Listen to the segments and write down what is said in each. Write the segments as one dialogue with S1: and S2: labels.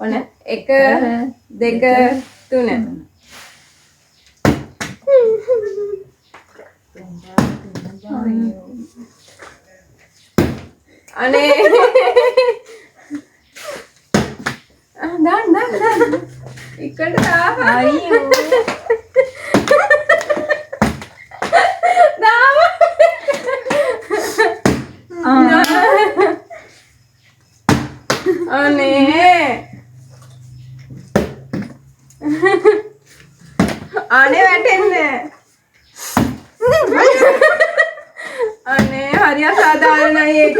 S1: ඔන්න 1 2 3 අනේ දාන්න එකට දාපන් අයියෝ දාම අනේ අනේ වැටෙන්නේ අනේ හරිය සාධාරණයි ඒක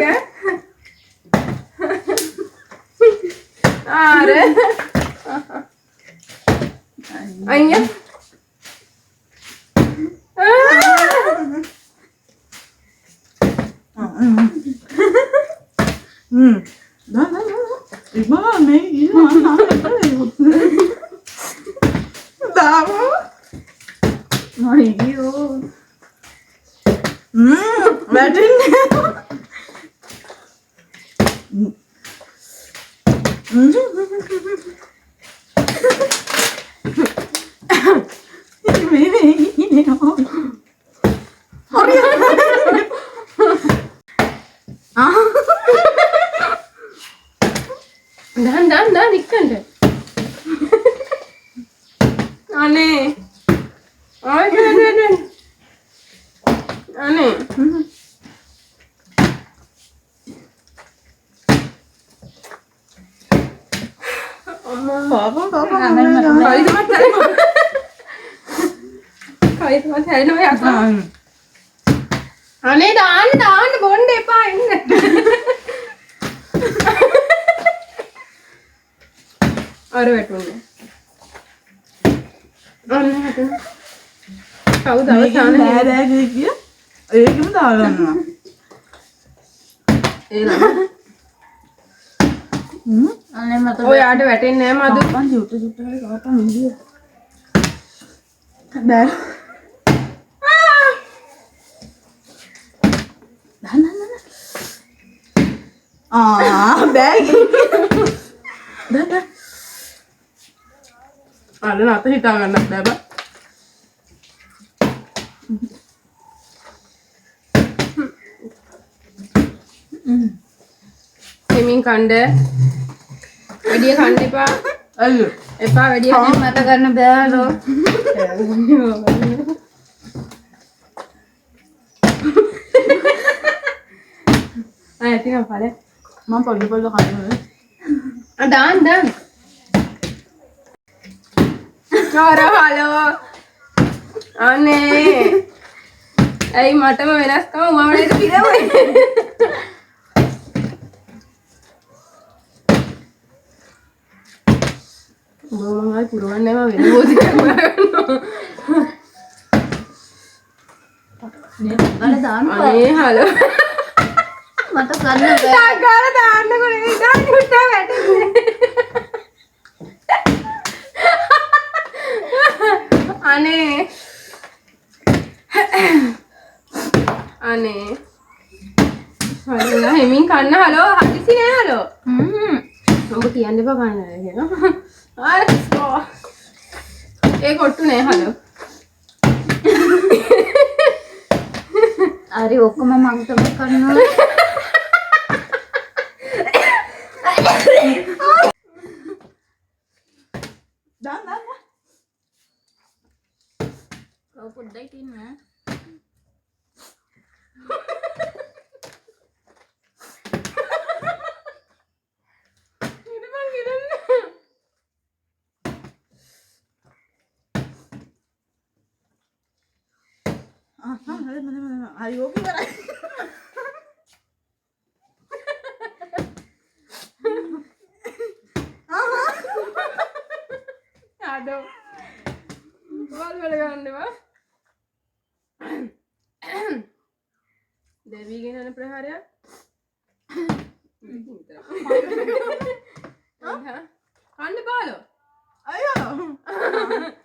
S1: ආර අයියා
S2: 이만해 나무 아이요 맛있네 이메일이네요 허리야
S1: දාන්න ඉක්කන්ට අනේ අනේ
S2: 봐봐
S1: කයිතුමත් හැරෙනවා යකා අනේ දාන්න බොන්න එපා ඉන්න අර වැටුනේ අන්න වැටුනේ කවුද අවසාන
S2: නෑදෑගේ කිය ඒකම දාගන්නවා ඒ ළම අනේ මට
S1: ඔයාට වැටෙන්නේ නෑ මදු
S2: මං ජුට්ට හරි කාටම ඉන්නේ බෑ බෑ
S1: අර නැත හිතා ගන්නත් බෑ බා එමින් කණ්ඩ වැඩිය කන්න එපා
S2: අයියෝ
S1: එපා වැඩිය
S2: මට ගන්න බෑලෝ
S1: ඇතිනම් පල
S2: මම පොඩි කන්න
S1: දාන්න චෝර හලෝ අනේ ඇයි මටම වෙනස්කම මමනට පිරවයි මමයි පුරුවන්නම වෙන බෝධි අනේ හලෝ
S2: මට ගන්න බෑ
S1: සාගාල දාන්න කොනේ දාන්න උට්ටා වැටෙන්නේ අනේ අනේ හලෝ හෙමින් කන්න හලෝ හදිසි නෑ හලෝ ඔබ කියන්න එපා කන්න කියලා ඒ කොට්ටු නෑ හලෝ
S2: හරි ඔක්කොම මම තමයි කරනවා දාන්න පොඩ්ඩක් ඉන්න හරි ඕක කරයි
S1: අඩෝ වල ගන්නවා දෙවිගෙන යන ප්‍රහාරයක් කන්න බාලෝ
S2: අයියෝ